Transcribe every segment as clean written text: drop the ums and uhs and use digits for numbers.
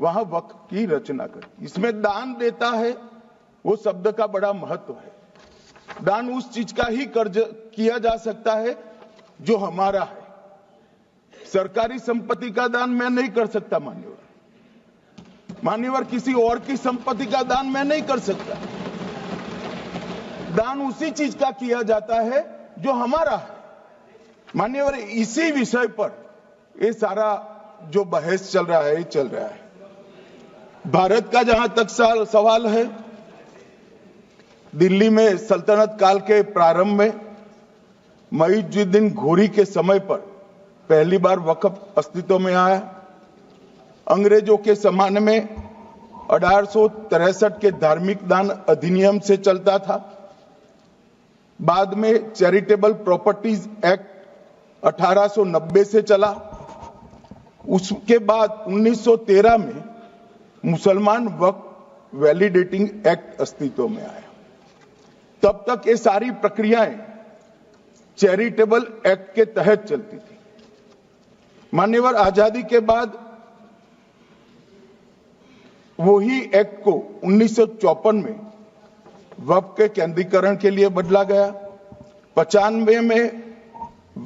वहां वक्फ की रचना कर। इसमें दान देता है, वो शब्द का बड़ा महत्व है। दान उस चीज का ही कर्ज किया जा सकता है जो हमारा है। सरकारी संपत्ति का दान मैं नहीं कर सकता मान्यवर, किसी और की संपत्ति का दान मैं नहीं कर सकता। दान उसी चीज का किया जाता है जो हमारा है मान्यवर। इसी विषय पर ये सारा जो बहस चल रहा है। भारत का जहां तक सवाल है, दिल्ली में सल्तनत काल के प्रारंभ में मुइज़्ज़ुद्दीन घोरी के समय पर पहली बार वक्फ अस्तित्व में आया। अंग्रेजों के जमाने में 1863 के धार्मिक दान अधिनियम से चलता था। बाद में चैरिटेबल प्रॉपर्टीज एक्ट 1890 से चला। उसके बाद 1913 में मुसलमान वक्फ वैलिडेटिंग एक्ट अस्तित्व में आया। तब तक ये सारी प्रक्रियाएं चैरिटेबल एक्ट के तहत चलती थी। मान्यवर, आजादी के बाद वही एक्ट को 1954 में वक्फ के केंद्रीकरण के लिए बदला गया। 95 में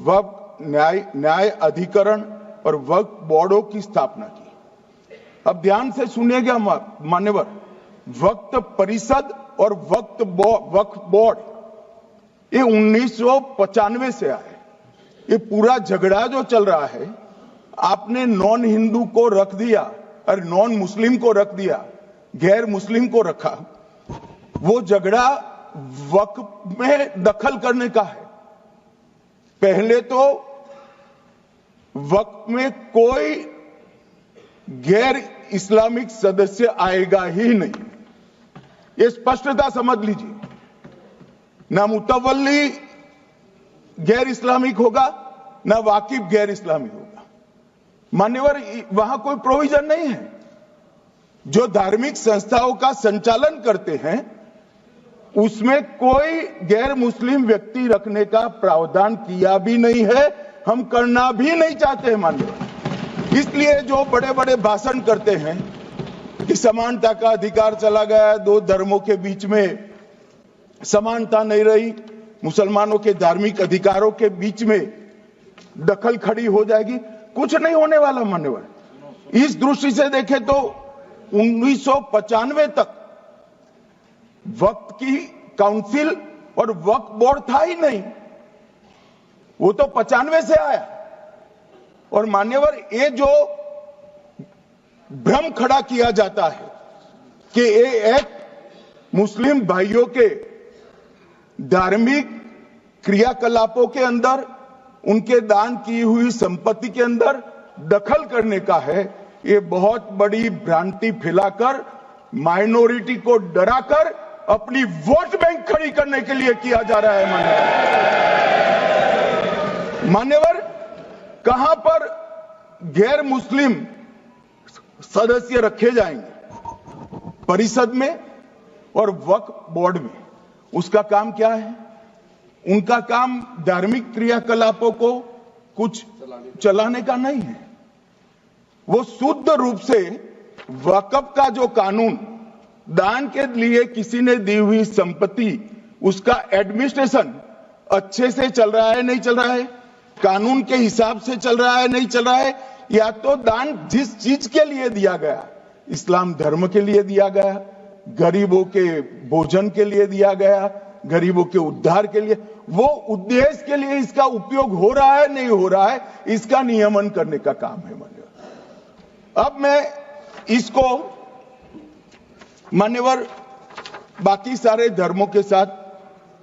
वक्फ न्याय अधिकरण और वक्फ बोर्डों की स्थापना की। अब ध्यान से सुनिएगा मान्यवर, वक्फ परिषद और वक्फ बोर्ड ये 1995 से आए। ये पूरा झगड़ा जो चल रहा है, आपने नॉन हिंदू को रख दिया और नॉन मुस्लिम को रख दिया, गैर मुस्लिम को रखा। वो झगड़ा वक्फ में दखल करने का है। पहले तो वक्फ में कोई गैर इस्लामिक सदस्य आएगा ही नहीं, ये स्पष्टता समझ लीजिए। ना मुतवल्ली गैर इस्लामिक होगा, ना वाकिफ गैर इस्लामिक होगा। मान्यवर, वहां कोई प्रोविजन नहीं है। जो धार्मिक संस्थाओं का संचालन करते हैं उसमें कोई गैर मुस्लिम व्यक्ति रखने का प्रावधान किया भी नहीं है, हम करना भी नहीं चाहते हैं मान्यवर। इसलिए जो बड़े बड़े भाषण करते हैं कि समानता का अधिकार चला गया, दो धर्मों के बीच में समानता नहीं रही, मुसलमानों के धार्मिक अधिकारों के बीच में दखल खड़ी हो जाएगी, कुछ नहीं होने वाला मान्यवर। इस दृष्टि से देखें तो 1995 तक वक्फ की काउंसिल और वक्फ बोर्ड था ही नहीं, वो तो 95 से आया। और मान्यवर, ये जो भ्रम खड़ा किया जाता है कि ये एक्ट मुस्लिम भाइयों के धार्मिक क्रियाकलापों के अंदर, उनके दान की हुई संपत्ति के अंदर दखल करने का है, ये बहुत बड़ी भ्रांति फैलाकर माइनॉरिटी को डराकर अपनी वोट बैंक खड़ी करने के लिए किया जा रहा है मान्यवर। कहां पर गैर मुस्लिम सदस्य रखे जाएंगे? परिषद में और वक्फ बोर्ड में। उसका काम क्या है? उनका काम धार्मिक क्रियाकलापों को कुछ चलाने का नहीं है। वो शुद्ध रूप से वक्फ का जो कानून, दान के लिए किसी ने दी हुई संपत्ति, उसका एडमिनिस्ट्रेशन अच्छे से चल रहा है नहीं चल रहा है, कानून के हिसाब से चल रहा है नहीं चल रहा है, या तो दान जिस चीज के लिए दिया गया, इस्लाम धर्म के लिए दिया गया, गरीबों के भोजन के लिए दिया गया, गरीबों के उद्धार के लिए, वो उद्देश्य के लिए इसका उपयोग हो रहा है नहीं हो रहा है, इसका नियमन करने का काम है मान्यवर। अब मैं इसको मान्यवर बाकी सारे धर्मों के साथ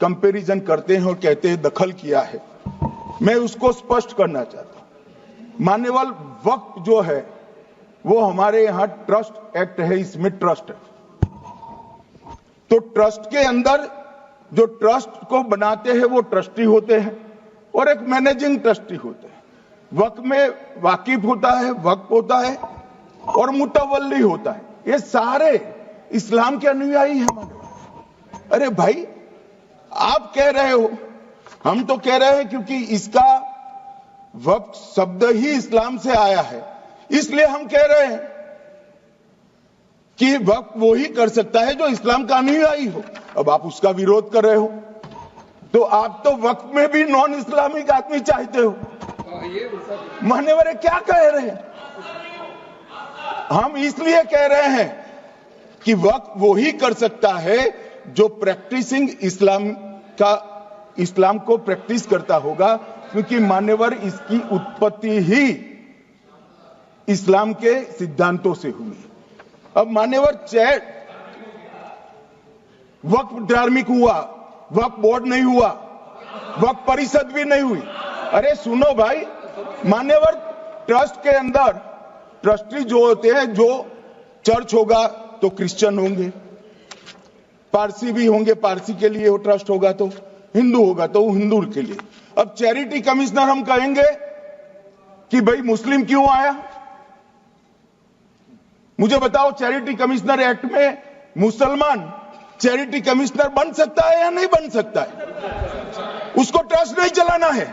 कंपैरिजन करते हैं और कहते हैं दखल किया है। मैं उसको स्पष्ट करना चाहता हूं। मान्यवर, वक्फ जो है वो हमारे यहां ट्रस्ट एक्ट है, इसमें ट्रस्ट है। तो ट्रस्ट के अंदर जो ट्रस्ट को बनाते हैं वो ट्रस्टी होते हैं और एक मैनेजिंग ट्रस्टी होते हैं। वक्फ में वाकिफ होता है, वक्फ होता है और मुतवल्ली होता है। ये सारे इस्लाम के अनुयायी हैं। अरे भाई, आप कह रहे हो, हम तो कह रहे हैं क्योंकि इसका वक्फ शब्द ही इस्लाम से आया है, इसलिए हम कह रहे हैं कि वक्फ वो ही कर सकता है जो इस्लाम का अनुयायी हो। अब आप उसका विरोध कर रहे हो, तो आप तो वक्फ में भी नॉन इस्लामिक आदमी चाहते हो। मान्यवर क्या कह रहे हैं? हम इसलिए कह रहे हैं कि वक्फ वो ही कर सकता है जो प्रैक्टिसिंग इस्लाम को प्रैक्टिस करता होगा, क्योंकि मान्यवर इसकी उत्पत्ति ही इस्लाम के सिद्धांतों से हुई। अब मान्यवर वक्फ धार्मिक हुआ, वक्फ बोर्ड नहीं हुआ, वक्फ परिषद भी नहीं हुई। अरे सुनो भाई, मान्यवर ट्रस्ट के अंदर ट्रस्टी जो होते हैं, जो चर्च होगा तो क्रिश्चियन होंगे, पारसी भी होंगे, पारसी के लिए वो ट्रस्ट होगा, तो हिंदू होगा तो हिंदू के लिए। अब चैरिटी कमिश्नर हम कहेंगे कि भाई मुस्लिम क्यों आया? मुझे बताओ, चैरिटी कमिश्नर एक्ट में मुसलमान चैरिटी कमिश्नर बन सकता है या नहीं बन सकता है? उसको ट्रस्ट नहीं चलाना है,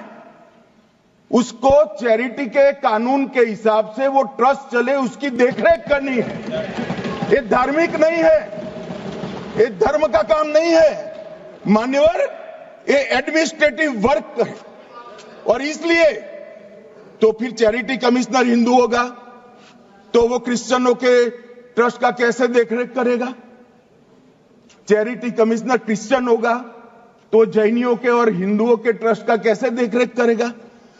उसको चैरिटी के कानून के हिसाब से वो ट्रस्ट चले, उसकी देखरेख करनी है। ये धार्मिक नहीं है, ये धर्म का काम नहीं है मान्यवर, ये एडमिनिस्ट्रेटिव वर्क है। और इसलिए तो फिर चैरिटी कमिश्नर हिंदू होगा तो वो क्रिश्चियनों के ट्रस्ट का कैसे देखरेख करेगा? चैरिटी कमिश्नर क्रिश्चियन होगा तो जैनियों के और हिंदुओं के ट्रस्ट का कैसे देखरेख करेगा?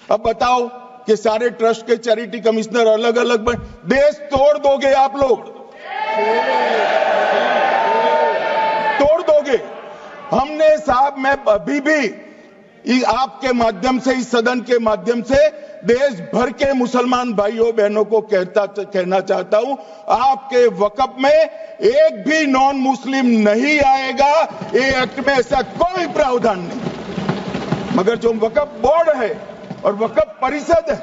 अब बताओ कि सारे ट्रस्ट के चैरिटी कमिश्नर अलग अलग बन, देश तोड़ दोगे आप लोग, तोड़ दोगे। हमने साहब, मैं अभी भी आपके माध्यम से, इस सदन के माध्यम से देश भर के मुसलमान भाइयों बहनों को कहना चाहता हूं, आपके वक्फ में एक भी नॉन मुस्लिम नहीं आएगा। ये एक्ट में ऐसा कोई प्रावधान नहीं। मगर जो वक्फ बोर्ड है और वक्फ परिषद है,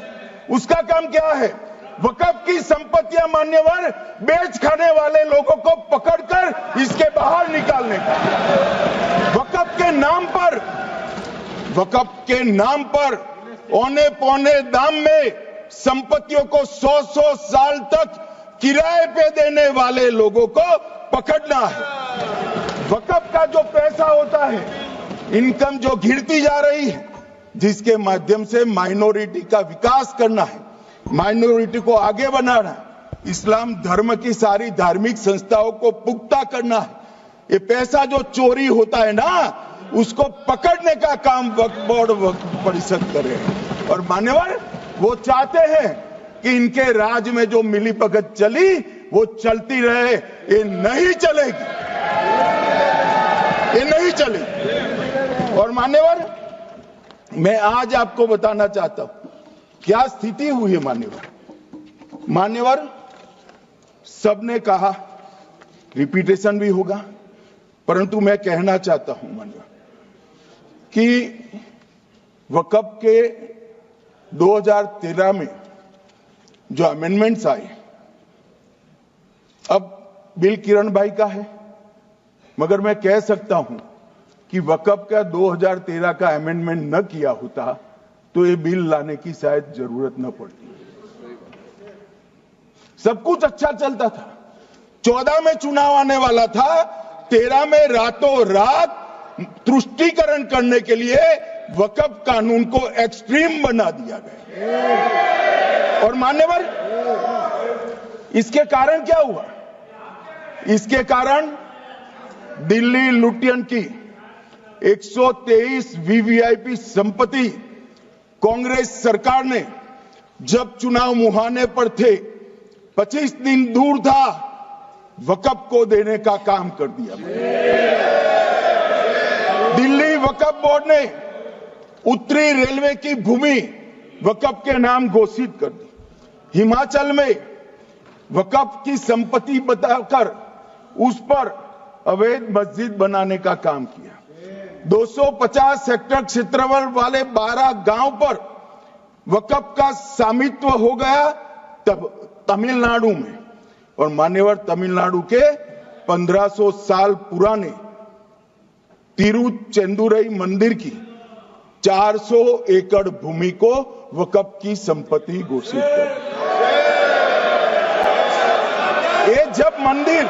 उसका काम क्या है? वक्फ की संपत्तियां मान्यवर बेच खाने वाले लोगों को पकड़कर इसके बाहर निकालने का। वक्फ के नाम पर औने पौने दाम में संपत्तियों को 100-100 साल तक किराए पे देने वाले लोगों को पकड़ना है। वक्फ का जो पैसा होता है, इनकम जो घिरती जा रही है, जिसके माध्यम से माइनॉरिटी का विकास करना है, माइनॉरिटी को आगे बढ़ाना है, इस्लाम धर्म की सारी धार्मिक संस्थाओं को पुख्ता करना है, ये पैसा जो चोरी होता है ना, उसको पकड़ने का काम वक्फ बोर्ड, वक्फ परिषद करे। और मान्यवर वो चाहते हैं कि इनके राज में जो मिलीभगत चली वो चलती रहे, ये नहीं चलेगी, ये नहीं चलेगी। और मान्यवर मैं आज आपको बताना चाहता हूं क्या स्थिति हुई है। मान्यवर सबने कहा, रिपीटेशन भी होगा, परंतु मैं कहना चाहता हूं मान्यवर कि वक्फ के 2013 में जो अमेंडमेंट्स आए, अब बिल किरण भाई का है, मगर मैं कह सकता हूं कि वक्फ का 2013 का अमेंडमेंट न किया होता तो ये बिल लाने की शायद जरूरत न पड़ती। सब कुछ अच्छा चलता था, 14 में चुनाव आने वाला था, 13 में रातों रात तुष्टीकरण करने के लिए वक्फ कानून को एक्सट्रीम बना दिया गया। और मान्यवर इसके कारण क्या हुआ? इसके कारण दिल्ली लुटियन की 123 वीवीआईपी संपत्ति कांग्रेस सरकार ने जब चुनाव मुहाने पर थे, 25 दिन दूर था, वक्फ को देने का काम कर दिया। दिल्ली वक्फ बोर्ड ने उत्तरी रेलवे की भूमि वक्फ के नाम घोषित कर दी। हिमाचल में वक्फ की संपत्ति बताकर उस पर अवैध मस्जिद बनाने का काम किया। 250 हेक्टेयर क्षेत्रफल वाले 12 गांव पर वक्फ का स्वामित्व हो गया तब तमिलनाडु में। और मान्यवर तमिलनाडु के 1500 साल पुराने तिरुचेंदुरई मंदिर की 400 एकड़ भूमि को वक्फ की संपत्ति घोषित कर। ये जब मंदिर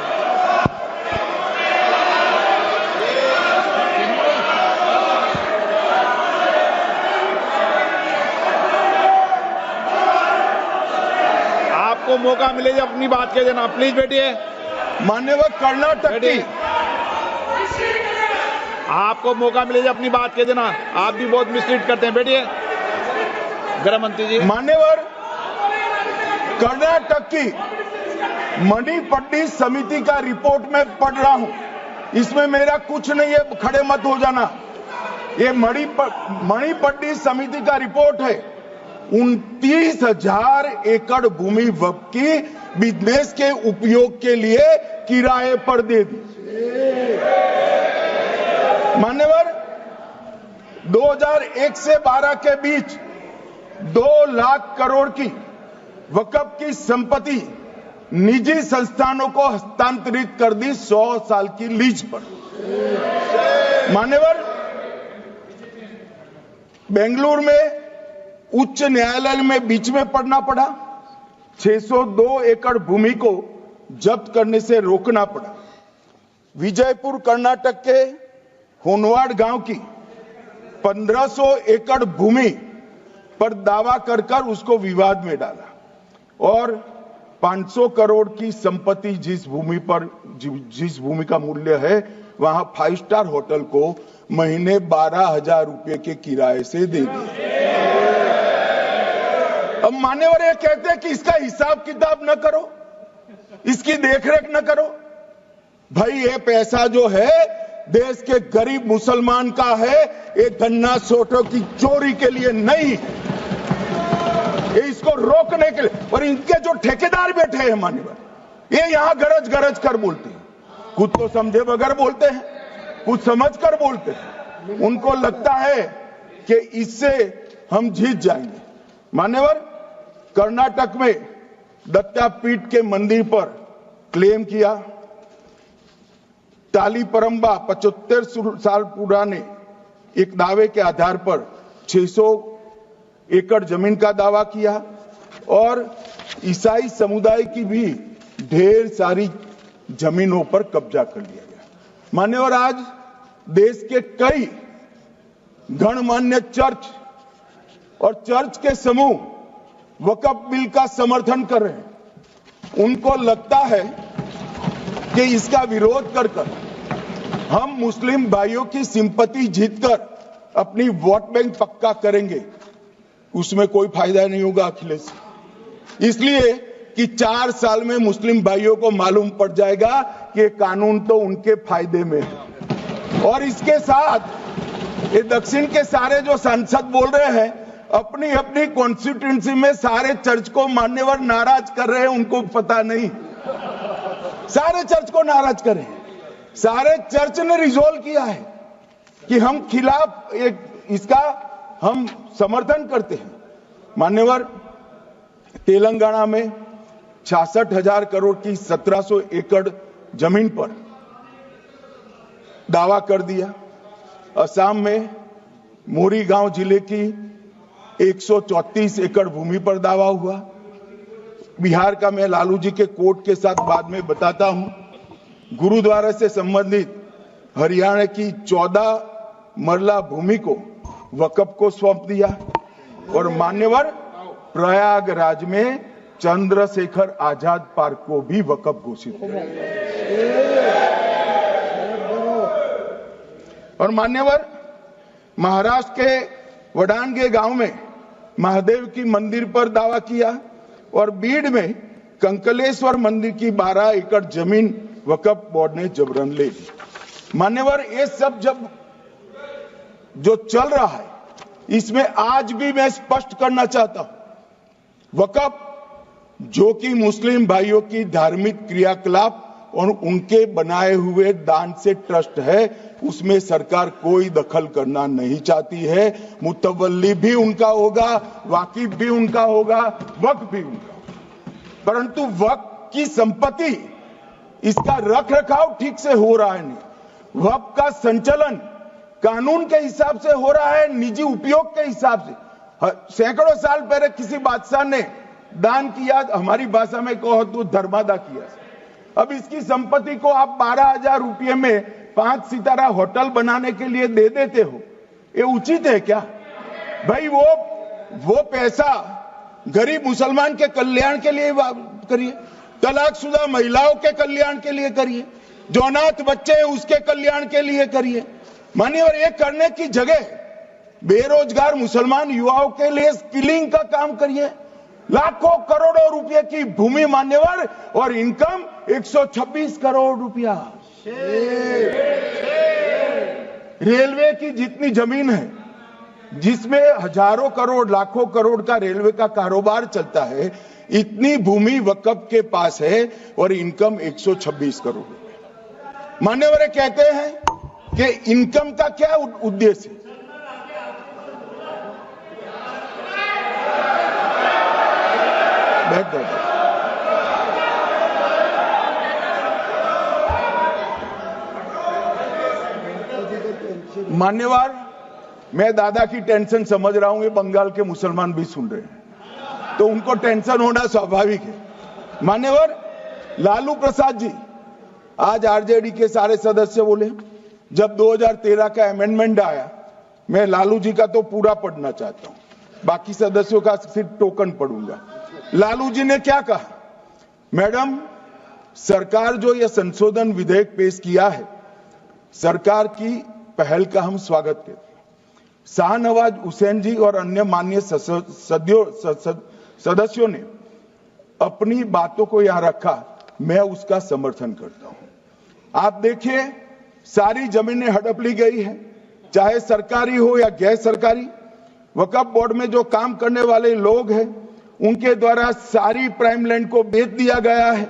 आपको मौका मिले जब अपनी बात कह देना, प्लीज बैठिए। मान्यवर कर्नाटक की आपको मौका मिले जब अपनी बात कह देना, आप भी बहुत मिसलीड करते हैं। बैठिए गृह मंत्री जी। मान्यवर कर्नाटक की मणिपट्टी समिति का रिपोर्ट में पढ़ रहा हूं, इसमें मेरा कुछ नहीं है, खड़े मत हो जाना। ये मणिपट्टी समिति का रिपोर्ट है। 29,000 एकड़ भूमि वक्फ की बिजनेस के उपयोग के लिए किराए पर दे दी। मान्यवर 2001 से 12 के बीच 2 लाख करोड़ की वक्फ की संपत्ति निजी संस्थानों को हस्तांतरित कर दी 100 साल की लीज पर। मान्यवर बेंगलुरु में उच्च न्यायालय में बीच में पढ़ना पड़ा, 602 एकड़ भूमि को जब्त करने से रोकना पड़ा। विजयपुर कर्नाटक के होनवाड़ गांव की 1500 एकड़ भूमि पर दावा कर उसको विवाद में डाला और 500 करोड़ की संपत्ति जिस भूमि का मूल्य है वहां 5 स्टार होटल को महीने 12,000 रुपए के किराए से दे दिया। अब मान्यवर ये कहते हैं कि इसका हिसाब किताब न करो, इसकी देखरेख न करो। भाई ये पैसा जो है देश के गरीब मुसलमान का है, ये गन्ना सोटों की चोरी के लिए नहीं, ये इसको रोकने के लिए। और इनके जो ठेकेदार बैठे हैं मान्यवर, ये यहां गरज गरज कर बोलते हैं, खुद तो समझे बगैर बोलते हैं, कुछ समझ कर बोलते हैं। उनको लगता है कि इससे हम जीत जाएंगे। मान्यवर कर्नाटक में दत्तापीठ के मंदिर पर क्लेम किया, तालीपरंबा 75 साल पुराने एक दावे के आधार पर 600 एकड़ जमीन का दावा किया और ईसाई समुदाय की भी ढेर सारी जमीनों पर कब्जा कर लिया गया। मान्यवर आज देश के कई गणमान्य चर्च और चर्च के समूह वक्फ बिल का समर्थन कर रहे हैं। उनको लगता है कि इसका विरोध कर हम मुस्लिम भाइयों की सिंपैथी जीतकर अपनी वोट बैंक पक्का करेंगे, उसमें कोई फायदा नहीं होगा अखिलेश। इसलिए कि 4 साल में मुस्लिम भाइयों को मालूम पड़ जाएगा कि कानून तो उनके फायदे में है। और इसके साथ ये दक्षिण के सारे जो सांसद बोल रहे हैं, अपनी अपनी कॉन्स्टिट्यूएंसी में सारे चर्च को मान्यवर नाराज कर रहे हैं, उनको पता नहीं, सारे चर्च को नाराज कर रहे हैं। सारे चर्च ने रिजोल्व किया है कि हम खिलाफ इसका हम समर्थन करते हैं। मान्यवर तेलंगाना में 66,000 करोड़ की 1700 एकड़ जमीन पर दावा कर दिया। असम में मोरीगांव जिले की 134 एकड़ भूमि पर दावा हुआ। बिहार का मैं लालू जी के कोर्ट के साथ बाद में बताता हूं। गुरुद्वारा से संबंधित हरियाणा की 14 मरला भूमि को वक्फ को सौंप दिया और मान्यवर प्रयागराज में चंद्रशेखर आजाद पार्क को भी वक्फ घोषित किया। और मान्यवर महाराष्ट्र के वडानगे गांव में महादेव की मंदिर पर दावा किया और बीड में कंकलेश्वर मंदिर की 12 एकड़ जमीन वक्फ बोर्ड ने जबरन ले ली। मान्यवर ये सब जब जो चल रहा है, इसमें आज भी मैं स्पष्ट करना चाहता हूं, वक्फ जो कि मुस्लिम भाइयों की धार्मिक क्रियाकलाप और उनके बनाए हुए दान से ट्रस्ट है, उसमें सरकार कोई दखल करना नहीं चाहती है। मुतवल्ली भी उनका होगा, वाकिफ भी उनका होगा, वक्फ भी उनका होगा। परंतु वक्फ की संपत्ति, इसका रख रखाव ठीक से हो रहा है नहीं। वक्फ का संचालन कानून के हिसाब से हो रहा है, निजी उपयोग के हिसाब से। सैकड़ों साल पहले किसी बादशाह ने दान किया, हमारी भाषा में कहो तो धर्मादा किया। अब इसकी संपत्ति को आप 12,000 रुपये में 5 सितारा होटल बनाने के लिए दे देते हो, ये उचित है क्या? भाई वो पैसा गरीब मुसलमान के कल्याण के लिए करिए, तलाकशुदा महिलाओं के कल्याण के लिए करिए, जो अनाथ बच्चे हैं उसके कल्याण के लिए करिए। मानिए, और ये करने की जगह बेरोजगार मुसलमान युवाओं के लिए स्किलिंग का काम करिए। लाखों करोड़ों रुपए की भूमि मान्यवर और इनकम 126 करोड़ रुपया। रेलवे की जितनी जमीन है, जिसमें हजारों करोड़ लाखों करोड़ का रेलवे का कारोबार चलता है, इतनी भूमि वक्फ के पास है और इनकम 126 करोड़ रुपए। मान्यवर कहते हैं कि इनकम का क्या उद्देश्य है? बैठ जाओ। मान्यवर, मैं दादा की टेंशन समझ रहा हूं, ये बंगाल के मुसलमान भी सुन रहे हैं, तो उनको टेंशन होना स्वाभाविक है। मान्यवर, लालू प्रसाद जी, आज आरजेडी के सारे सदस्य बोले, जब 2013 का अमेंडमेंट आया, मैं लालू जी का तो पूरा पढ़ना चाहता हूं, बाकी सदस्यों का सिर्फ टोकन पढ़ूंगा। लालू जी ने क्या कहा? मैडम, सरकार जो यह संशोधन विधेयक पेश किया है, सरकार की पहल का हम स्वागत करते हैं। शाहनवाज हुसैन जी और अन्य माननीय सदस्यों ने अपनी बातों को यहां रखा, मैं उसका समर्थन करता हूं। आप देखिए, सारी जमीनें हड़प ली गई है, चाहे सरकारी हो या गैर सरकारी। वक्फ बोर्ड में जो काम करने वाले लोग हैं, उनके द्वारा सारी प्राइम लैंड को बेच दिया गया है।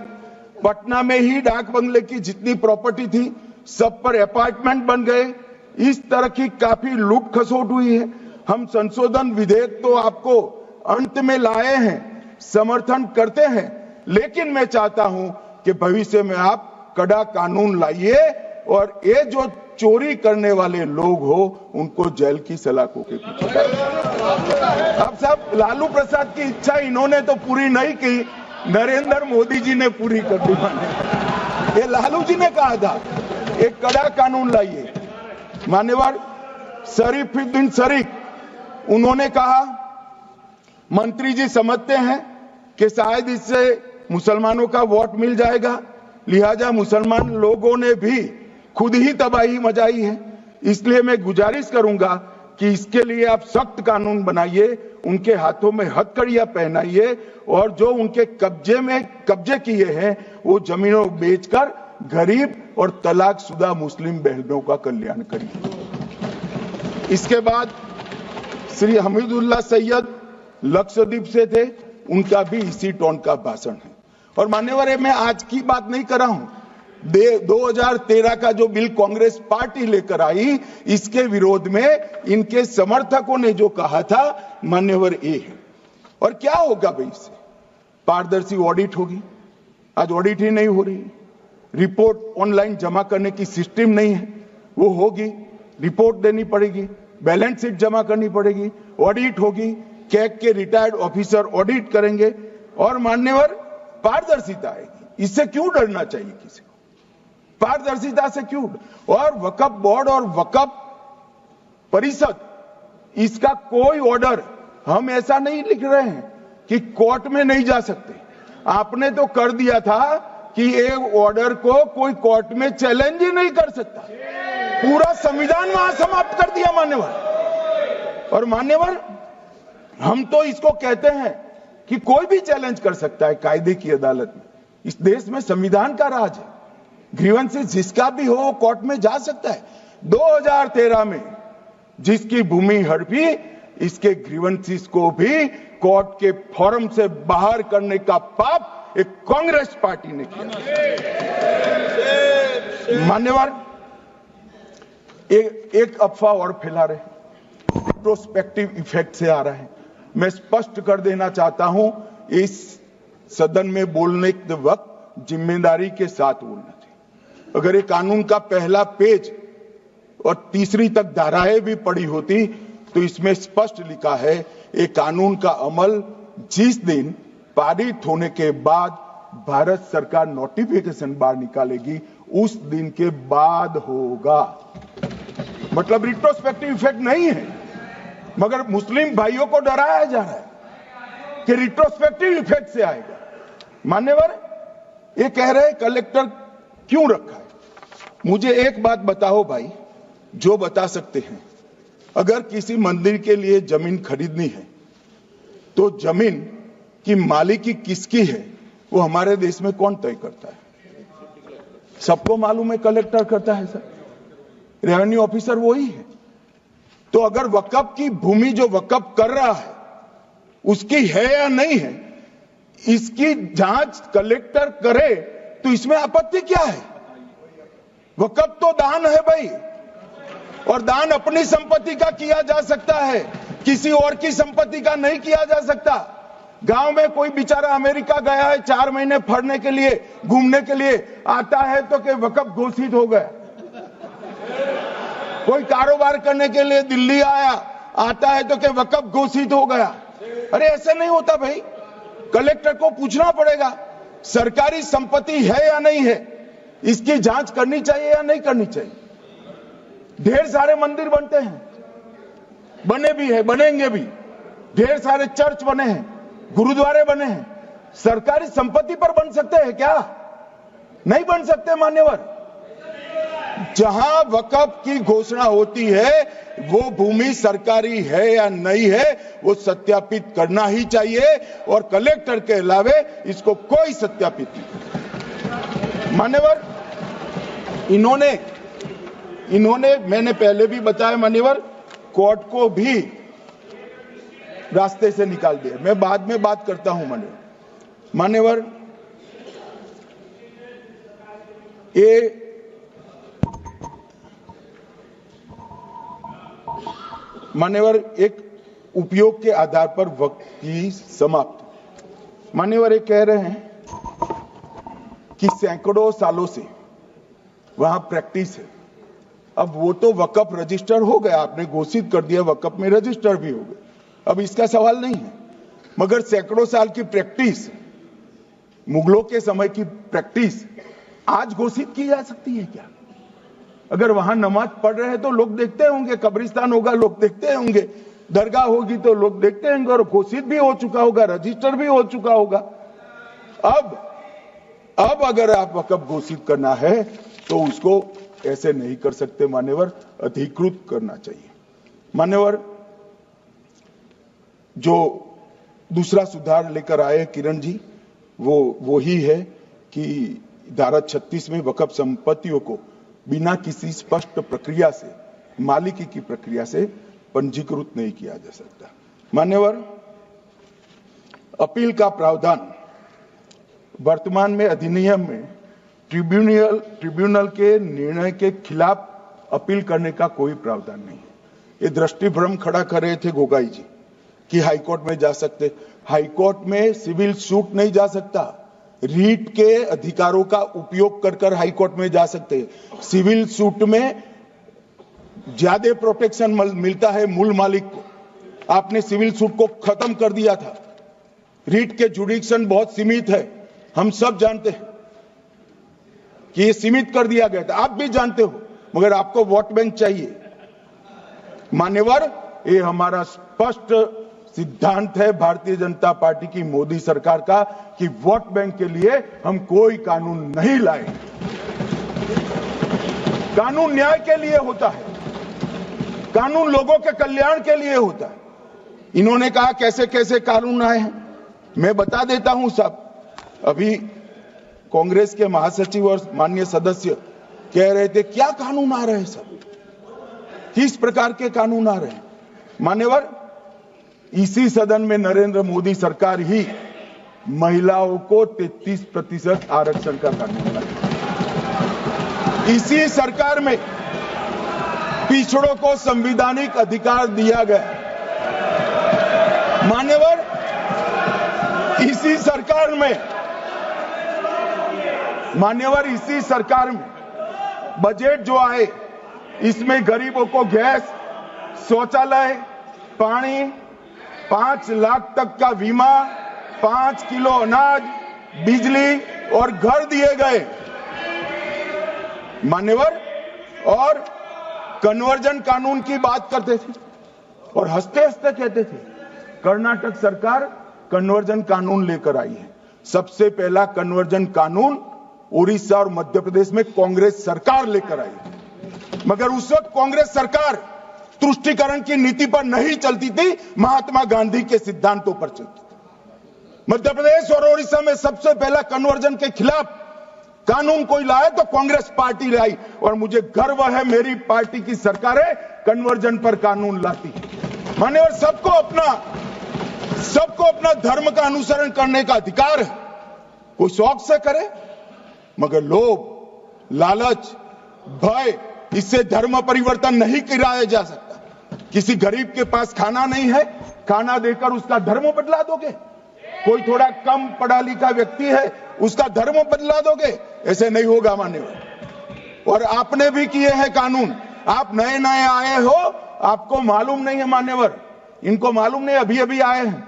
पटना में ही डाक बंगले की जितनी प्रॉपर्टी थी, सब पर अपार्टमेंट बन गए। इस तरह की काफी लूट खसोट हुई है। हम संशोधन विधेयक तो आपको अंत में लाए हैं, समर्थन करते हैं, लेकिन मैं चाहता हूं कि भविष्य में आप कड़ा कानून लाइए और ये जो चोरी करने वाले लोग हो, उनको जेल की सलाखों के पीछे। अब साहब, लालू प्रसाद की इच्छा इन्होंने तो पूरी नहीं की, नरेंद्र मोदी जी ने पूरी कर दी। ये लालू जी ने कहा था, एक कड़ा कानून लाइए। मान्यवर शरीफुद्दीन शरीफ, उन्होंने कहा, मंत्री जी समझते हैं कि शायद इससे मुसलमानों का वोट मिल जाएगा, लिहाजा मुसलमान लोगों ने भी खुद ही तबाही मचाई है, इसलिए मैं गुजारिश करूंगा कि इसके लिए आप सख्त कानून बनाइए, उनके हाथों में हथकड़ियां पहनाइए और जो उनके कब्जे किए हैं वो जमीनों बेचकर गरीब और तलाकशुदा मुस्लिम बहनों का कल्याण करिए। इसके बाद श्री हमीदुल्लाह सैयद लक्षद्वीप से थे, उनका भी इसी टोन का भाषण है। और मान्यवर, मैं आज की बात नहीं कर रहा हूं, 2013 का जो बिल कांग्रेस पार्टी लेकर आई, इसके विरोध में इनके समर्थकों ने जो कहा था, मान्यवर ये है। और क्या होगा भाई इससे? पारदर्शी ऑडिट होगी, आज ऑडिट ही नहीं हो रही। रिपोर्ट ऑनलाइन जमा करने की सिस्टम नहीं है, वो होगी, रिपोर्ट देनी पड़ेगी, बैलेंस शीट जमा करनी पड़ेगी, ऑडिट होगी, कैग के रिटायर्ड ऑफिसर ऑडिट करेंगे और मान्यवर पारदर्शिता आएगी। इससे क्यों डरना चाहिए किसी को? पारदर्शिता से क्यों? और वक्फ बोर्ड और वक्फ परिषद, इसका कोई ऑर्डर हम ऐसा नहीं लिख रहे हैं कि कोर्ट में नहीं जा सकते। आपने तो कर दिया था कि एक ऑर्डर को कोई कोर्ट में चैलेंज ही नहीं कर सकता, पूरा संविधान वहां समाप्त कर दिया मान्यवर। और मान्यवर, हम तो इसको कहते हैं कि कोई भी चैलेंज कर सकता है कायदे की अदालत में। इस देश में संविधान का राज है, ग्रीवेंसेस जिसका भी हो कोर्ट में जा सकता है। 2013 में जिसकी भूमि हड़पी, इसके ग्रीवेंसेस को भी कोर्ट के फोरम से बाहर करने का पाप एक कांग्रेस पार्टी ने किया। मान्यवर, एक अफवाह और फैला रहे, प्रोस्पेक्टिव इफेक्ट से आ रहा है। मैं स्पष्ट कर देना चाहता हूं, इस सदन में बोलने के वक्त जिम्मेदारी के साथ बोलना चाहिए। अगर ये कानून का पहला पेज और तीसरी तक धाराएं भी पड़ी होती तो इसमें स्पष्ट लिखा है, ये कानून का अमल जिस दिन पारित होने के बाद भारत सरकार नोटिफिकेशन बाहर निकालेगी उस दिन के बाद होगा। मतलब रिट्रोस्पेक्टिव इफेक्ट नहीं है, मगर मुस्लिम भाइयों को डराया जा रहा है कि रिट्रोस्पेक्टिव इफेक्ट से आएगा। मान्यवर, ये कह रहे कलेक्टर क्यों रखा है? मुझे एक बात बताओ भाई, जो बता सकते हैं। अगर किसी मंदिर के लिए जमीन खरीदनी है तो जमीन की मालिकी किसकी है वो हमारे देश में कौन तय करता है? सबको मालूम है, कलेक्टर करता है सर, रेवेन्यू ऑफिसर वही है। तो अगर वक्फ की भूमि जो वक्फ कर रहा है उसकी है या नहीं है, इसकी जांच कलेक्टर करे तो इसमें आपत्ति क्या है? वक्फ तो दान है भाई, और दान अपनी संपत्ति का किया जा सकता है, किसी और की संपत्ति का नहीं किया जा सकता। गांव में कोई बेचारा अमेरिका गया है 4 महीने पढ़ने के लिए, घूमने के लिए, आता है तो कि वक्फ घोषित हो गया। कोई कारोबार करने के लिए दिल्ली आया, आता है तो कि वक्फ घोषित हो गया। अरे ऐसे नहीं होता भाई, कलेक्टर को पूछना पड़ेगा सरकारी संपत्ति है या नहीं है, इसकी जांच करनी चाहिए या नहीं करनी चाहिए। ढेर सारे मंदिर बनते हैं, बने भी है, बनेंगे भी, ढेर सारे चर्च बने हैं, गुरुद्वारे बने हैं, सरकारी संपत्ति पर बन सकते हैं क्या? नहीं बन सकते मान्यवर। जहां वक्फ की घोषणा होती है वो भूमि सरकारी है या नहीं है वो सत्यापित करना ही चाहिए, और कलेक्टर के अलावे इसको कोई सत्यापित नहीं। मान्यवर, इन्होंने मैंने पहले भी बताया मान्यवर, कोर्ट को भी रास्ते से निकाल दिया। मैं बाद में बात करता हूं मान्यवर, ये मान्यवर एक उपयोग के आधार पर वक्त की समाप्त। मान्यवर ये कह रहे हैं कि सैकड़ों सालों से वहां प्रैक्टिस है। अब वो तो वक्फ रजिस्टर हो गया, आपने घोषित कर दिया, वक्फ में रजिस्टर भी हो गए, अब इसका सवाल नहीं है। मगर सैकड़ों साल की प्रैक्टिस, मुगलों के समय की प्रैक्टिस आज घोषित की जा सकती है क्या? अगर वहां नमाज पढ़ रहे हैं तो लोग देखते होंगे, कब्रिस्तान होगा लोग देखते होंगे, दरगाह होगी तो लोग देखते होंगे, और घोषित भी हो चुका होगा, रजिस्टर भी हो चुका होगा। अब अगर आप वक्फ घोषित करना है तो उसको ऐसे नहीं कर सकते मान्यवर, अधिकृत करना चाहिए। मान्यवर, जो दूसरा सुधार लेकर आए किरण जी, वो ही है कि धारा 36 में वक्फ संपत्तियों को बिना किसी स्पष्ट प्रक्रिया से, मालिकी की प्रक्रिया से पंजीकृत नहीं किया जा सकता। मान्यवर, अपील का प्रावधान वर्तमान में अधिनियम में ट्रिब्यूनल के निर्णय के खिलाफ अपील करने का कोई प्रावधान नहीं है। ये दृष्टिभ्रम खड़ा कर रहे थे गोगाई जी कि हाईकोर्ट में जा सकते। हाईकोर्ट में सिविल सूट नहीं जा सकता, रीट के अधिकारों का उपयोग कर हाईकोर्ट में जा सकते हैं। सिविल सूट में ज्यादा प्रोटेक्शन मिलता है मूल मालिक को, आपने सिविल सूट को खत्म कर दिया था। रीट के जुडिक्शन बहुत सीमित है, हम सब जानते हैं कि ये सीमित कर दिया गया था, आप भी जानते हो, मगर आपको वोट बैंक चाहिए। मान्यवर, ये हमारा स्पष्ट सिद्धांत है भारतीय जनता पार्टी की, मोदी सरकार का, कि वोट बैंक के लिए हम कोई कानून नहीं लाएंगे। कानून न्याय के लिए होता है, कानून लोगों के कल्याण के लिए होता है। इन्होंने कहा कैसे कैसे कानून आए हैं, मैं बता देता हूं सब। अभी कांग्रेस के महासचिव और माननीय सदस्य कह रहे थे क्या कानून आ रहे हैं सब, किस प्रकार के कानून आ रहे हैं। मान्यवर, इसी सदन में नरेंद्र मोदी सरकार ही महिलाओं को 33% आरक्षण का कानून लाई। इसी सरकार में पिछड़ों को संवैधानिक अधिकार दिया गया। मान्यवर, इसी सरकार में बजट जो आए इसमें गरीबों को गैस, शौचालय, पानी, 5 लाख तक का बीमा, 5 किलो अनाज, बिजली और घर दिए गए मान्यवर, और कन्वर्जन कानून की बात करते थे और हंसते हंसते कहते थे कर्नाटक सरकार कन्वर्जन कानून लेकर आई है। सबसे पहला कन्वर्जन कानून उड़ीसा और मध्य प्रदेश में कांग्रेस सरकार लेकर आई, मगर उस वक्त कांग्रेस सरकार तुष्टीकरण की नीति पर नहीं चलती थी, महात्मा गांधी के सिद्धांतों पर चलती थी। मध्य प्रदेश और उड़ीसा में सबसे पहला कन्वर्जन के खिलाफ कानून कोई लाए तो कांग्रेस पार्टी लाई, और मुझे गर्व है मेरी पार्टी की सरकारें कन्वर्जन पर कानून लाती है। मान्यवर, सबको अपना धर्म का अनुसरण करने का अधिकार है, कोई शौक से करे, मगर लोभ, लालच, भय, इससे धर्म परिवर्तन नहीं कराया जा सकता। किसी गरीब के पास खाना नहीं है, खाना देकर उसका धर्म बदला दोगे? कोई थोड़ा कम पढ़ा लिखा व्यक्ति है, उसका धर्म बदला दोगे? ऐसे नहीं होगा मान्यवर। और आपने भी किए हैं कानून, आप नए नए आए हो, आपको मालूम नहीं है मान्यवर, इनको मालूम नहीं, अभी अभी आए हैं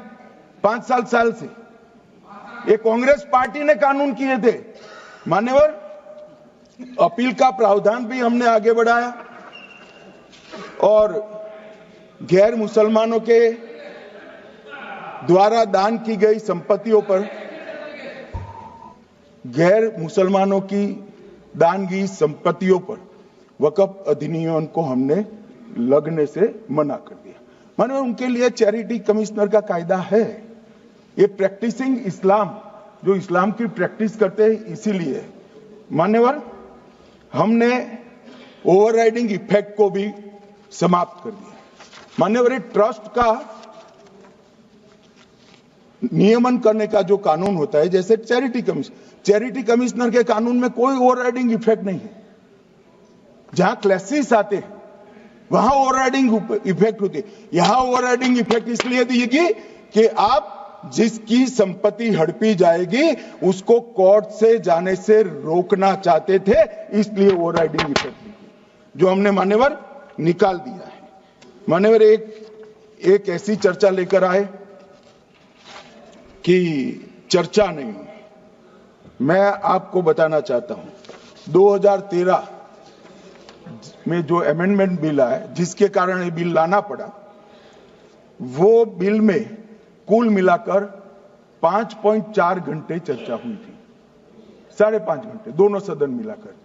5 साल से। ये कांग्रेस पार्टी ने कानून किए थे मान्यवर। अपील का प्रावधान भी हमने आगे बढ़ाया और गैर मुसलमानों के द्वारा दान की गई संपत्तियों पर, गैर मुसलमानों की दान की संपत्तियों पर वक्फ अधिनियम को हमने लगने से मना कर दिया। मानव, उनके लिए चैरिटी कमिश्नर का कायदा है। ये प्रैक्टिसिंग इस्लाम, जो इस्लाम की प्रैक्टिस करते हैं, इसीलिए मान्यवर हमने ओवरराइडिंग इफेक्ट को भी समाप्त कर दिया। मान्यवर, ट्रस्ट का नियमन करने का जो कानून होता है, जैसे चैरिटी कमिश्नर के कानून में कोई ओवरराइडिंग इफेक्ट नहीं है। जहां क्लासेस आते हैं वहां ओवरराइडिंग इफेक्ट होती है। यहां ओवरराइडिंग इफेक्ट इसलिए दिएगी कि आप जिसकी संपत्ति हड़पी जाएगी उसको कोर्ट से जाने से रोकना चाहते थे, इसलिए ओवरराइडिंग इफेक्ट जो हमने मान्यवर निकाल दिया है। मान्यवर, एक ऐसी चर्चा लेकर आए कि चर्चा नहीं हुई। मैं आपको बताना चाहता हूं 2013 में जो अमेंडमेंट बिल आया, जिसके कारण ये बिल लाना पड़ा, वो बिल में कुल मिलाकर 5.4 घंटे चर्चा हुई थी, 5.5 घंटे दोनों सदन मिलाकर,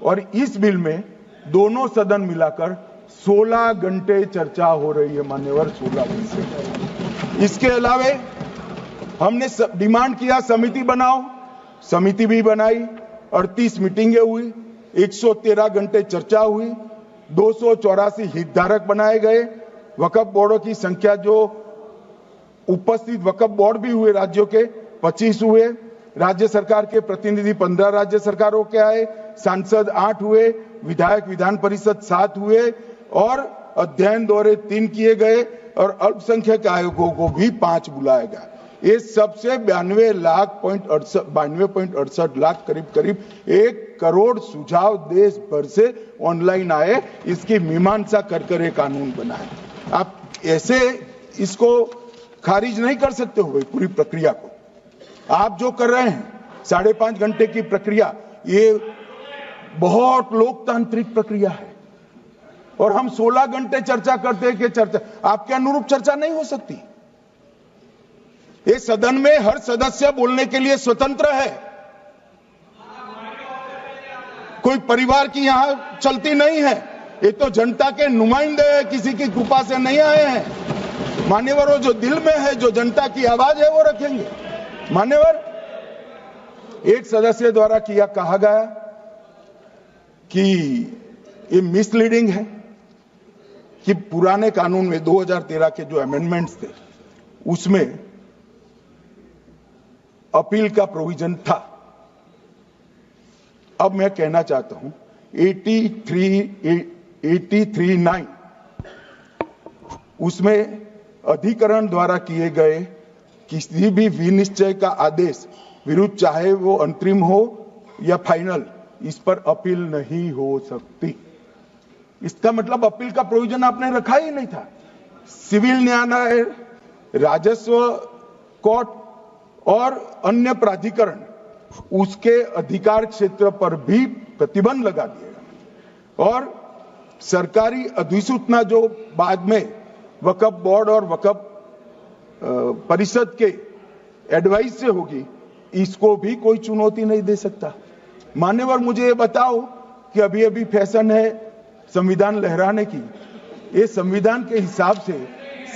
और इस बिल में दोनों सदन मिलाकर 16 घंटे चर्चा हो रही है मान्यवर, 16 घंटे। इसके अलावे हमने डिमांड किया समिति बनाओ, समिति भी बनाई, 38 मीटिंगें हुई, 113 घंटे चर्चा हुई, 284 हितधारक बनाए गए, वक्फ बोर्डों की संख्या जो उपस्थित वक्फ बोर्ड भी हुए राज्यों के 25 हुए, राज्य सरकार के प्रतिनिधि 15 राज्य सरकारों के आए, सांसद 8 हुए, विधायक विधान परिषद 7 हुए, और अध्ययन दौरे 3 किए गए, और अल्पसंख्यक आयोगों को भी 5 बुलाया गया। ये सबसे 92.68 लाख करीब 1 करोड़ सुझाव देश भर से ऑनलाइन आए। इसकी मीमांसा कर ये कानून बना है। आप ऐसे इसको खारिज नहीं कर सकते हो पूरी प्रक्रिया को। आप जो कर रहे हैं 5.5 घंटे की प्रक्रिया, ये बहुत लोकतांत्रिक प्रक्रिया है, और हम 16 घंटे चर्चा करते हैं कि चर्चा आपके अनुरूप चर्चा नहीं हो सकती। ये सदन में हर सदस्य बोलने के लिए स्वतंत्र है, कोई परिवार की यहां चलती नहीं है। ये तो जनता के नुमाइंदे हैं, किसी की कृपा से नहीं आए हैं। मान्यवर, वो जो दिल में है, जो जनता की आवाज है, वो रखेंगे। मान्यवर, एक सदस्य द्वारा कहा गया कि ये मिसलीडिंग है कि पुराने कानून में 2013 के जो अमेंडमेंट्स थे उसमें अपील का प्रोविजन था। अब मैं कहना चाहता हूं 83(9) उसमें अधिकरण द्वारा किए गए किसी भी विनिश्चय का आदेश विरुद्ध, चाहे वो अंतरिम हो या फाइनल, इस पर अपील नहीं हो सकती। इसका मतलब अपील का प्रोविजन आपने रखा ही नहीं था। सिविल न्यायालय, राजस्व कोर्ट और अन्य प्राधिकरण उसके अधिकार क्षेत्र पर भी प्रतिबंध लगा दिएगा और सरकारी अधिसूचना जो बाद में वक्फ बोर्ड और वक्फ परिषद के एडवाइस से होगी, इसको भी कोई चुनौती नहीं दे सकता। मान्यवर, मुझे ये बताओ कि अभी अभी फैशन है संविधान लहराने की। ये संविधान के हिसाब से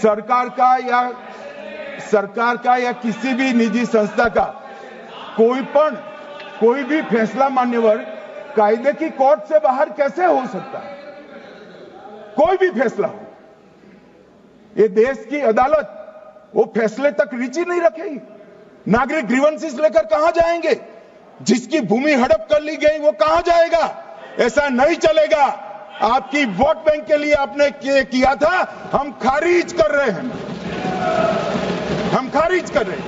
सरकार का या किसी भी निजी संस्था का कोई भी फैसला मान्यवर कायदे की कोर्ट से बाहर कैसे हो सकता है? कोई भी फैसला हो, ये देश की अदालत वो फैसले तक रुचि नहीं रखेगी। नागरिक ग्रीवेंसेस लेकर कहां जाएंगे? जिसकी भूमि हड़प कर ली गई वो कहां जाएगा? ऐसा नहीं चलेगा। आपकी वोट बैंक के लिए आपने किया था, हम खारिज कर रहे हैं, हम खारिज कर रहे हैं।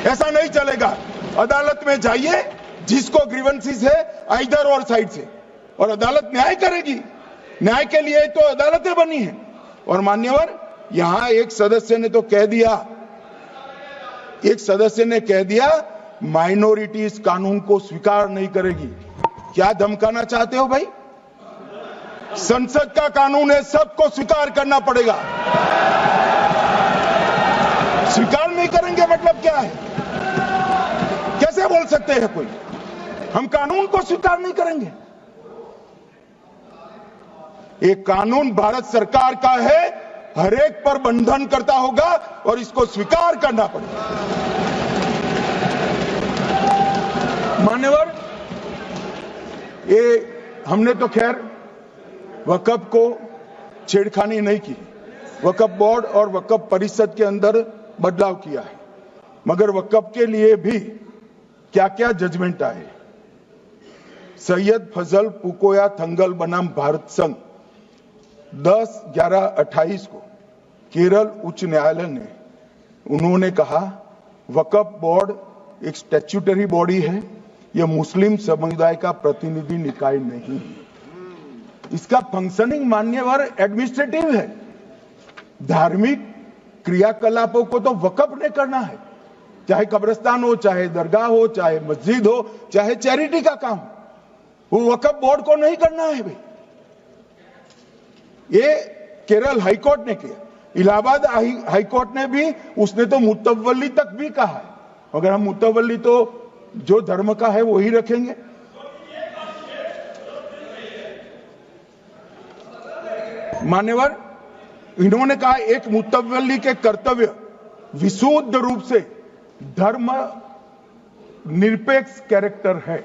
ऐसा नहीं चलेगा। अदालत में जाइए, जिसको ग्रीवेंसेस है इधर और साइड से, और अदालत न्याय करेगी। न्याय के लिए तो अदालतें बनी हैं। और मान्यवर, यहां एक सदस्य ने कह दिया माइनॉरिटी इस कानून को स्वीकार नहीं करेगी। क्या धमकाना चाहते हो भाई? संसद का कानून है, सबको स्वीकार करना पड़ेगा। स्वीकार नहीं करेंगे मतलब क्या है? कैसे बोल सकते हैं कोई? हम कानून को स्वीकार नहीं करेंगे। एक कानून भारत सरकार का है, हर एक पर बंधन करता होगा और इसको स्वीकार करना पड़ेगा। मान्यवर, ये हमने तो खैर वक्फ को छेड़खानी नहीं की। वक्फ बोर्ड और वक्फ परिषद के अंदर बदलाव किया है, मगर वक्फ के लिए भी क्या क्या जजमेंट आए। सैयद फजल पुकोया थंगल बनाम भारत संघ 10/11/28 को केरल उच्च न्यायालय ने उन्होंने कहा वक्फ बोर्ड एक स्टैट्यूटरी बॉडी है, यह मुस्लिम समुदाय का प्रतिनिधि निकाय नहीं है। इसका फंक्शनिंग मान्यवर एडमिनिस्ट्रेटिव है। धार्मिक क्रियाकलापों को तो वक्फ ने करना है, चाहे कब्रिस्तान हो, चाहे दरगाह हो, चाहे मस्जिद हो, चाहे चैरिटी का काम, वो वक्फ बोर्ड को नहीं करना है भाई। ये केरल हाईकोर्ट ने किया। इलाहाबाद हाईकोर्ट ने भी, उसने तो मुतवल्ली तक भी कहा है। अगर हम मुतवल्ली तो जो धर्म का है वही रखेंगे। मान्यवर, इन्होंने कहा एक मुतवल्ली के कर्तव्य विशुद्ध रूप से धर्म निरपेक्ष कैरेक्टर है,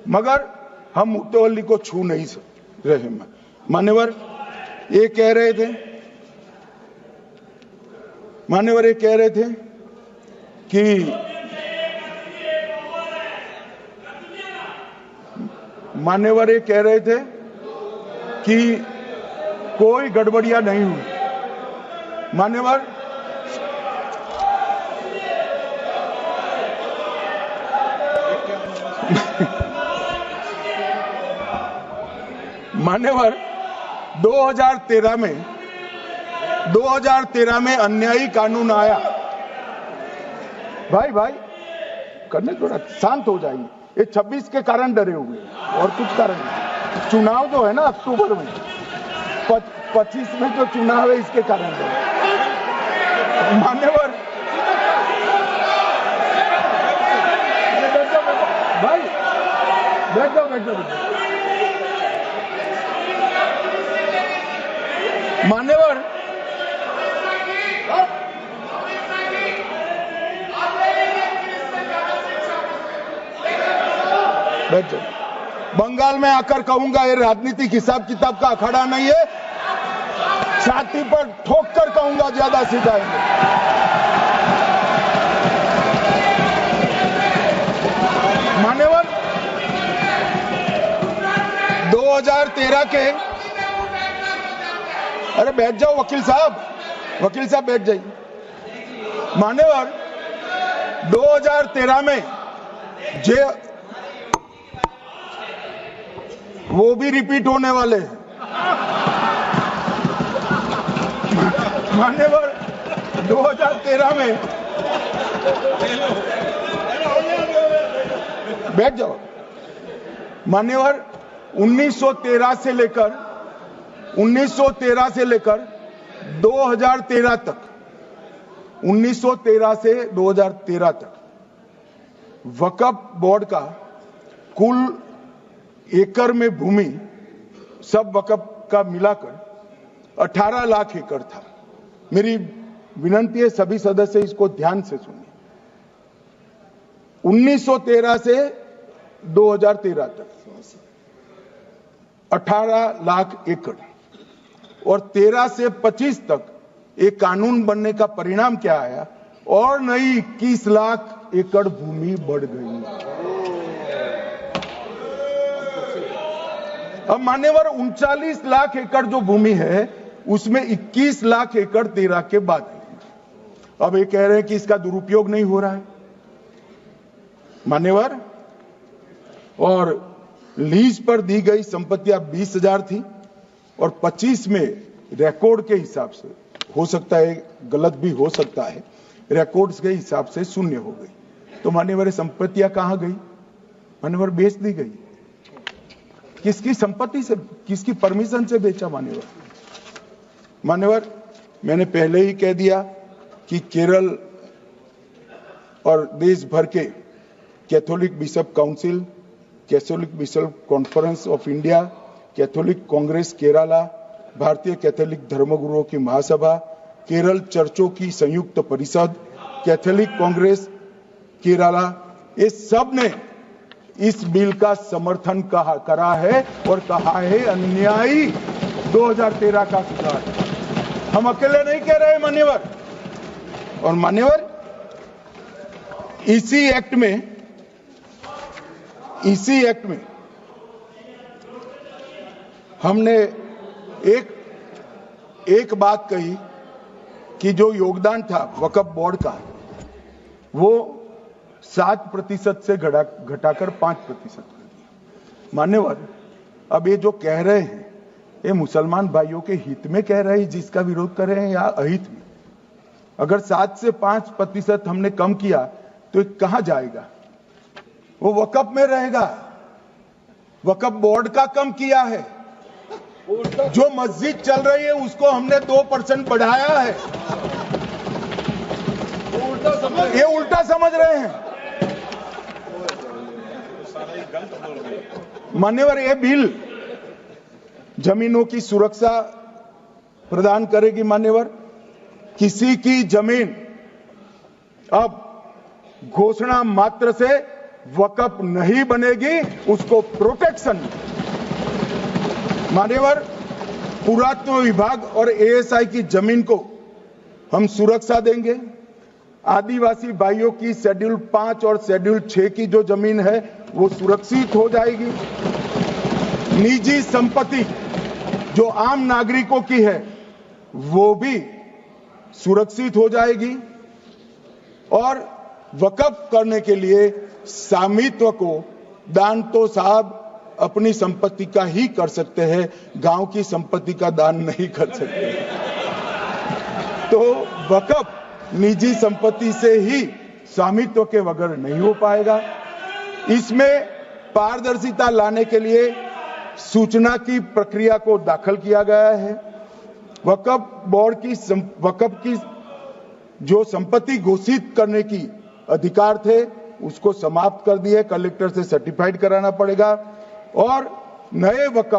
मगर हम मुतवल्ली को छू नहीं रहे। मान्यवर ये कह रहे थे कि मान्यवर ये कह रहे थे कि कोई गड़बड़ियां नहीं हुई। मान्यवर, मान्यवर 2013 में अन्यायी कानून आया। भाई करने, थोड़ा शांत हो जाइए। ये 26 के कारण डरे हुए और कुछ कारण नहीं। चुनाव जो है ना अक्टूबर में, 25 में जो चुनाव है इसके कारण डरे। मान्यवर भाई बैठ जाओ। मान्यवर बैठ जाओ। बंगाल में आकर कहूंगा ये राजनीतिक हिसाब किताब का अखाड़ा नहीं है। छाती पर ठोक कर कहूंगा, ज्यादा सिखाएंगे। मान्यवर 2013 के, अरे बैठ जाओ वकील साहब बैठ जाइए। मान्यवर 2013 में वो भी रिपीट होने वाले हैं। मान्यवर 2013 में बैठ जाओ। मान्यवर 1913 से लेकर 2013 तक 1913 से 2013 तक वक्फ बोर्ड का कुल एकड़ में भूमि सब वक्फ का मिलाकर 18 लाख एकड़ था। मेरी विनंती है सभी सदस्य इसको ध्यान से सुनिए। 1913 से 2013 तक 18 लाख एकड़ और 13 से 25 तक एक कानून बनने का परिणाम क्या आया और नई 21 लाख एकड़ भूमि बढ़ गई। अब मान्यवर 39 लाख एकड़ जो भूमि है उसमें 21 लाख एकड़ 13 के बाद है। अब ये कह रहे हैं कि इसका दुरुपयोग नहीं हो रहा है मान्यवर। और लीज पर दी गई संपत्तियां 20,000 थी और 25 में रिकॉर्ड के हिसाब से, हो सकता है गलत भी हो सकता है, रिकॉर्ड्स के हिसाब से शून्य हो गई। तो मान्यवर संपत्तियां कहां गई? मान्यवर बेच दी गई। किसकी संपत्ति से, किसकी परमिशन से बेचा मान्यवर? मान्यवर मैंने पहले ही कह दिया कि केरल और देश भर के Catholic bishop council, Catholic bishop conference of India, Catholic Congress Kerala, भारतीय कैथोलिक धर्मगुरुओं की महासभा, केरल चर्चों की संयुक्त परिषद, कैथोलिक कांग्रेस केरला, ये सब ने इस बिल का समर्थन करा है और कहा है अन्यायी 2013 का सुधार। हम अकेले नहीं कह रहे मान्यवर। और मान्यवर इसी एक्ट में हमने एक बात कही कि जो योगदान था वक्फ बोर्ड का वो 7% से घटाकर 5% कर दिया। मान्यवर अब ये जो कह रहे हैं ये मुसलमान भाइयों के हित में कह रहे हैं जिसका विरोध कर रहे हैं या अहित में? अगर 7 से 5% हमने कम किया तो ये कहां जाएगा? वो वक्फ में रहेगा। वक्फ बोर्ड का कम किया है। जो मस्जिद चल रही है उसको हमने 2% बढ़ाया है। ये उल्टा समझ रहे हैं मान्यवर। ये बिल जमीनों की सुरक्षा प्रदान करेगी मान्यवर। किसी की जमीन अब घोषणा मात्र से वक्फ नहीं बनेगी, उसको प्रोटेक्शन मान्यवर। पुरातत्व विभाग और एएसआई की जमीन को हम सुरक्षा देंगे। आदिवासी भाइयों की शेड्यूल 5 और शेड्यूल 6 की जो जमीन है वो सुरक्षित हो जाएगी। निजी संपत्ति जो आम नागरिकों की है वो भी सुरक्षित हो जाएगी। और वक्फ करने के लिए स्वामित्व को दान तो साहब अपनी संपत्ति का ही कर सकते हैं, गांव की संपत्ति का दान नहीं कर सकते। तो वक्फ निजी संपत्ति से ही स्वामित्व के बगैर नहीं हो पाएगा। इसमें पारदर्शिता लाने के लिए सूचना की प्रक्रिया को दाखिल किया गया है। वक्फ बोर्ड की वक्फ की जो संपत्ति घोषित करने की अधिकार थे उसको समाप्त कर दिए। कलेक्टर से सर्टिफाइड कराना पड़ेगा और नए वक्फ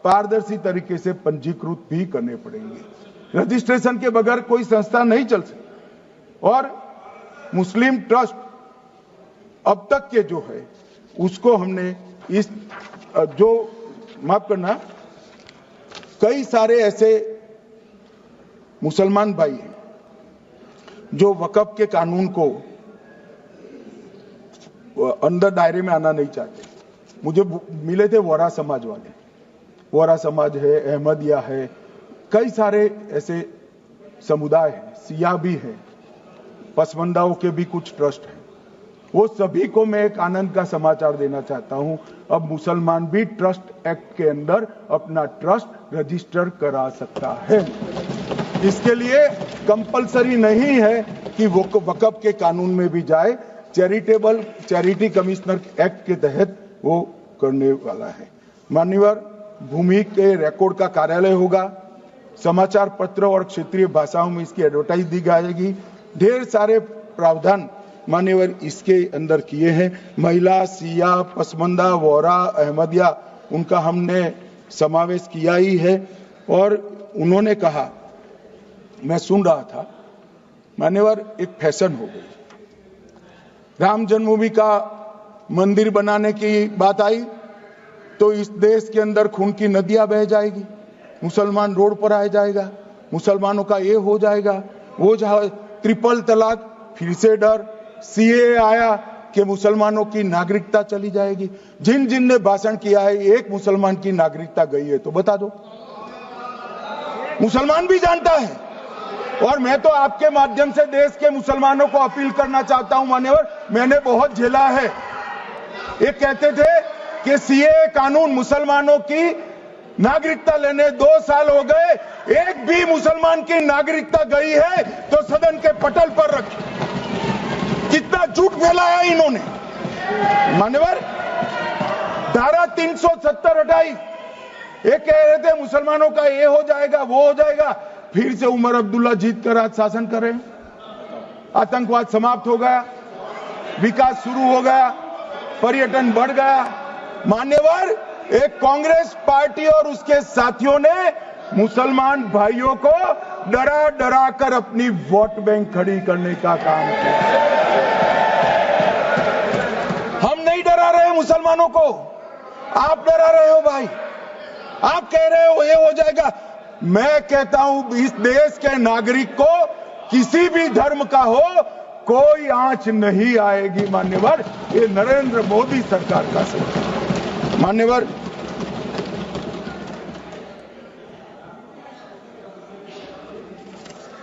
पारदर्शी तरीके से पंजीकृत भी करने पड़ेंगे। रजिस्ट्रेशन के बगैर कोई संस्था नहीं चल सकती। और मुस्लिम ट्रस्ट अब तक के जो है उसको हमने इस जो माफ करना, कई सारे ऐसे मुसलमान भाई हैं जो वक्फ के कानून को अंदर दायरे में आना नहीं चाहते। मुझे मिले थे वोरा समाज वाले, वोरा समाज है, अहमदिया है, कई सारे ऐसे समुदाय हैं, सिया भी है, पसमंदाओं के भी कुछ ट्रस्ट हैं। वो सभी को मैं एक आनंद का समाचार देना चाहता हूं, अब मुसलमान भी ट्रस्ट एक्ट के अंदर अपना ट्रस्ट रजिस्टर करा सकता है। इसके लिए कंपलसरी नहीं है कि वो वक्फ के कानून में भी जाए, चैरिटी कमिश्नर एक्ट के तहत वो करने वाला है। मान्यवर, भूमि के रिकॉर्ड का कार्यालय होगा, समाचार पत्र और क्षेत्रीय भाषाओं में इसकी एडवर्टाइज दी जाएगी। ढेर सारे प्रावधान मान्यवर इसके अंदर किए हैं। महिला, सिया, पसमंदा, वोहरा, अहमदिया, उनका हमने समावेश किया ही है। और उन्होंने कहा, मैं सुन रहा था मान्यवर, एक फैशन हो गई, राम जन्मभूमि का मंदिर बनाने की बात आई तो इस देश के अंदर खून की नदियां बह जाएगी, मुसलमान रोड पर आ जाएगा, मुसलमानों का ये हो जाएगा, वो ट्रिपल तलाक, फिर से डर, सीए आया कि मुसलमानों की नागरिकता चली जाएगी। जिन जिन ने भाषण किया है, एक मुसलमान की नागरिकता गई है तो बता दो। मुसलमान भी जानता है। और मैं तो आपके माध्यम से देश के मुसलमानों को अपील करना चाहता हूं मान्यवर, मैंने बहुत झेला है। ये कहते थे कि सीए कानून मुसलमानों की नागरिकता लेने 2 साल हो गए, एक भी मुसलमान की नागरिकता गई है तो सदन के पटल पर रखी। कितना झूठ फैलाया इन्होंने। मान्यवर, धारा 370 हटाई, ये कह रहे थे मुसलमानों का ये हो जाएगा, वो हो जाएगा। फिर से उमर अब्दुल्ला जीत कर आज शासन कर रहे हैं। आतंकवाद समाप्त हो गया, विकास शुरू हो गया, पर्यटन बढ़ गया। मान्यवर, एक कांग्रेस पार्टी और उसके साथियों ने मुसलमान भाइयों को डरा डरा कर अपनी वोट बैंक खड़ी करने का काम किया। हम नहीं डरा रहे मुसलमानों को, आप डरा रहे हो भाई। आप कह रहे हो ये हो जाएगा। मैं कहता हूं इस देश के नागरिक को किसी भी धर्म का हो कोई आंच नहीं आएगी। मान्यवर, ये नरेंद्र मोदी सरकार का सरकार। मान्यवर,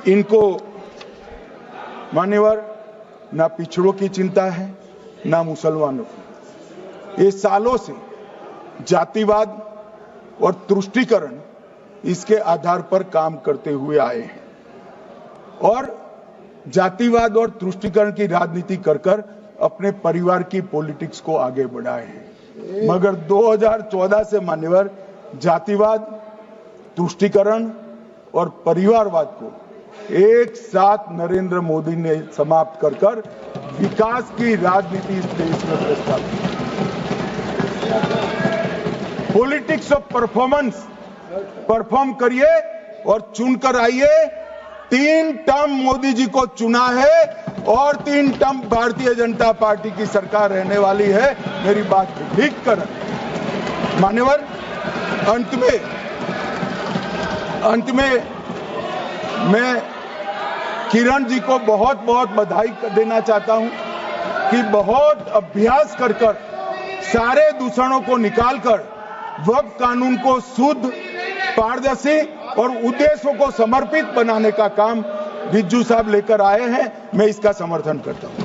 इनको मान्यवर ना पिछड़ों की चिंता है ना मुसलमानों की। ये सालों से जातिवाद और तुष्टीकरण इसके आधार पर काम करते हुए आए हैं और जातिवाद और तुष्टीकरण की राजनीति कर कर अपने परिवार की पॉलिटिक्स को आगे बढ़ाए हैं। मगर 2014 से मान्यवर जातिवाद, तुष्टीकरण और परिवारवाद को एक साथ नरेंद्र मोदी ने समाप्त कर कर विकास की राजनीति इस देश में प्रस्तावित की। पॉलिटिक्स ऑफ परफॉर्मेंस, परफॉर्म करिए और चुनकर आइए। 3 टर्म मोदी जी को चुना है और 3 टर्म भारतीय जनता पार्टी की सरकार रहने वाली है। मेरी बात ठीक कर। मान्यवर, अंत में मैं किरण जी को बहुत बहुत बधाई देना चाहता हूं कि बहुत अभ्यास कर कर सारे दूषणों को निकालकर वक्फ कानून को शुद्ध, पारदर्शी और उद्देश्यों को समर्पित बनाने का काम रिज्जू साहब लेकर आए हैं। मैं इसका समर्थन करता हूं।